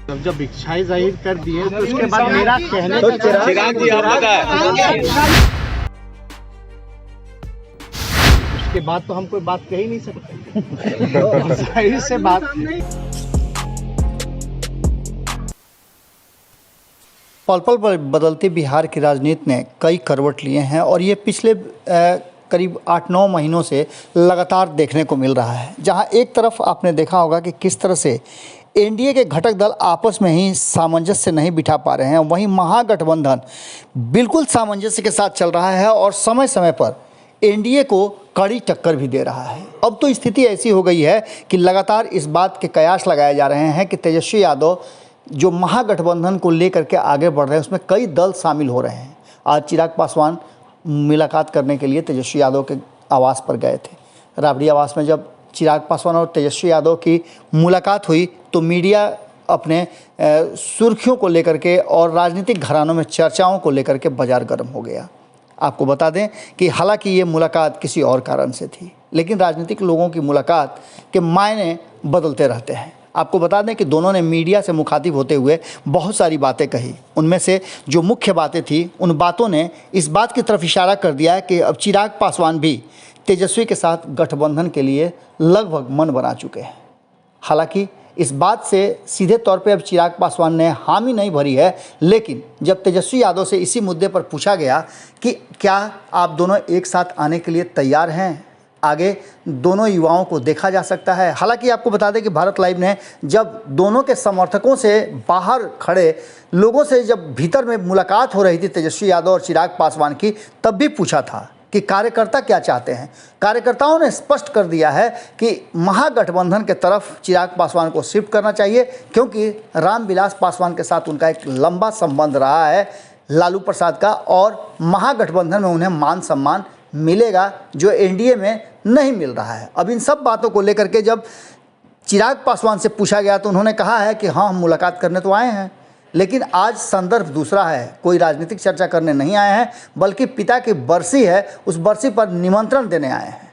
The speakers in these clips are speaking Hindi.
जब इच्छाएं जाहिर कर दिए तो उसके बाद मेरा कहने तो चिराग जी आप बताएं। उसके बाद तो हम कोई बात कह ही नहीं सकते। जाहिर से बात। पल पल पर बदलती बिहार की राजनीति ने कई करवट लिए हैं और ये पिछले करीब 8-9 महीनों से लगातार देखने को मिल रहा है, जहां एक तरफ आपने देखा होगा कि किस तरह से एनडीए के घटक दल आपस में ही सामंजस्य नहीं बिठा पा रहे हैं, वहीं महागठबंधन बिल्कुल सामंजस्य के साथ चल रहा है और समय समय पर एनडीए को कड़ी टक्कर भी दे रहा है। अब तो स्थिति ऐसी हो गई है कि लगातार इस बात के कयास लगाए जा रहे हैं कि तेजस्वी यादव जो महागठबंधन को लेकर के आगे बढ़ रहे हैं उसमें कई दल शामिल हो रहे हैं। आज चिराग पासवान मुलाकात करने के लिए तेजस्वी यादव के आवास पर गए थे। राबड़ी आवास में जब चिराग पासवान और तेजस्वी यादव की मुलाकात हुई तो मीडिया अपने सुर्खियों को लेकर के और राजनीतिक घरानों में चर्चाओं को लेकर के बाजार गर्म हो गया। आपको बता दें कि हालांकि ये मुलाकात किसी और कारण से थी, लेकिन राजनीतिक लोगों की मुलाकात के मायने बदलते रहते हैं। आपको बता दें कि दोनों ने मीडिया से मुखातिब होते हुए बहुत सारी बातें कही। उनमें से जो मुख्य बातें थी उन बातों ने इस बात की तरफ इशारा कर दिया है कि अब चिराग पासवान भी तेजस्वी के साथ गठबंधन के लिए लगभग मन बना चुके हैं। हालांकि इस बात से सीधे तौर पे अब चिराग पासवान ने हामी नहीं भरी है, लेकिन जब तेजस्वी यादव से इसी मुद्दे पर पूछा गया कि क्या आप दोनों एक साथ आने के लिए तैयार हैं, आगे दोनों युवाओं को देखा जा सकता है। हालांकि आपको बता दें कि भारत लाइव ने जब दोनों के समर्थकों से बाहर खड़े लोगों से जब भीतर में मुलाकात हो रही थी तेजस्वी यादव और चिराग पासवान की, तब भी पूछा था कि कार्यकर्ता क्या चाहते हैं। कार्यकर्ताओं ने स्पष्ट कर दिया है कि महागठबंधन के तरफ चिराग पासवान को शिफ्ट करना चाहिए, क्योंकि रामविलास पासवान के साथ उनका एक लंबा संबंध रहा है लालू प्रसाद का, और महागठबंधन में उन्हें मान सम्मान मिलेगा जो एनडीए में नहीं मिल रहा है। अब इन सब बातों को लेकर के जब चिराग पासवान से पूछा गया तो उन्होंने कहा है कि हाँ, हम मुलाकात करने तो आए हैं, लेकिन आज संदर्भ दूसरा है। कोई राजनीतिक चर्चा करने नहीं आए हैं, बल्कि पिता की बरसी है, उस बरसी पर निमंत्रण देने आए हैं।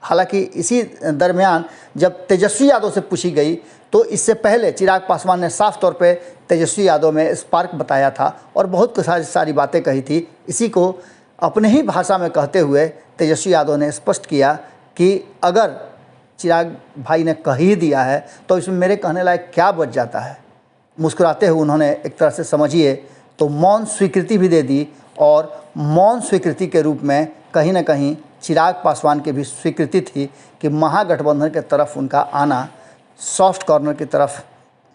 हालांकि इसी दरमियान जब तेजस्वी यादव से पूछी गई तो इससे पहले चिराग पासवान ने साफ तौर पे तेजस्वी यादव में स्पार्क बताया था और बहुत सारी बातें कही थी। इसी को अपने ही भाषा में कहते हुए तेजस्वी यादव ने स्पष्ट किया कि अगर चिराग भाई ने कह ही दिया है तो इसमें मेरे कहने लायक क्या बच जाता है। मुस्कुराते हुए उन्होंने एक तरह से समझिए तो मौन स्वीकृति भी दे दी, और मौन स्वीकृति के रूप में कहीं ना कहीं चिराग पासवान की भी स्वीकृति थी कि महागठबंधन के तरफ उनका आना सॉफ्ट कॉर्नर की तरफ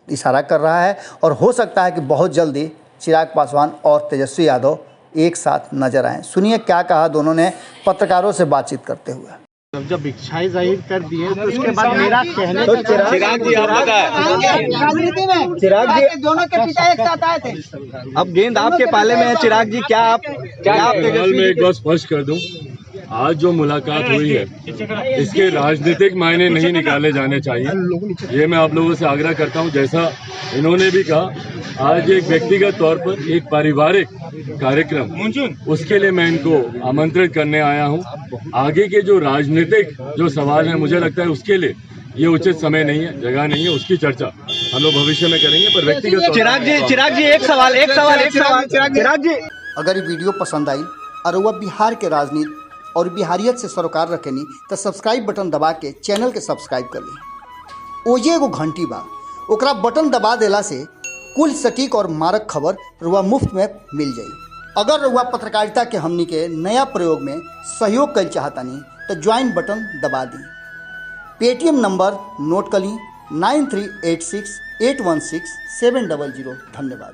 इशारा कर रहा है, और हो सकता है कि बहुत जल्दी चिराग पासवान और तेजस्वी यादव एक साथ नजर आएं। सुनिए क्या कहा दोनों ने पत्रकारों से बातचीत करते हुए। जब इच्छाएं जाहिर कर दिए तो उसके बाद मेरा कहने तो चिराग जी आप बताएं। राजनीति में चिराग जी दोनों के पिता एक साथ आए थे। अब गेंद आपके पाले में है चिराग जी, क्या आप मैं एक बात स्पष्ट कर दूं, आज जो मुलाकात हुई है इसके राजनीतिक मायने नहीं निकाले जाने चाहिए, ये मैं आप लोगों से आग्रह करता हूं। जैसा इन्होंने भी कहा, आज एक व्यक्तिगत तौर पर एक पारिवारिक कार्यक्रम, उसके लिए मैं इनको आमंत्रित करने आया हूं। आगे के जो राजनीतिक जो सवाल है, मुझे लगता है उसके लिए ये उचित समय नहीं है, जगह नहीं है, उसकी चर्चा हम लोग भविष्य में करेंगे। पर व्यक्तिगत चिराग जी एक सवाल चिराग जी, अगर ये वीडियो पसंद आई और वह बिहार के राजनीति और बिहारियत से सरोकार रखेनी तो सब्सक्राइब बटन दबा के चैनल के सब्सक्राइब कर ली। ओजे एगो घंटी बा, ओकरा बटन दबा देला से कुल सटीक और मारक खबर रुआ मुफ्त में मिल जाई। अगर रुआ पत्रकारिता के हमनी के नया प्रयोग में सहयोग कर चाहतानी तो ज्वाइन बटन दबा दी। पेटीएम नंबर नोट कर ली 9386816700। धन्यवाद।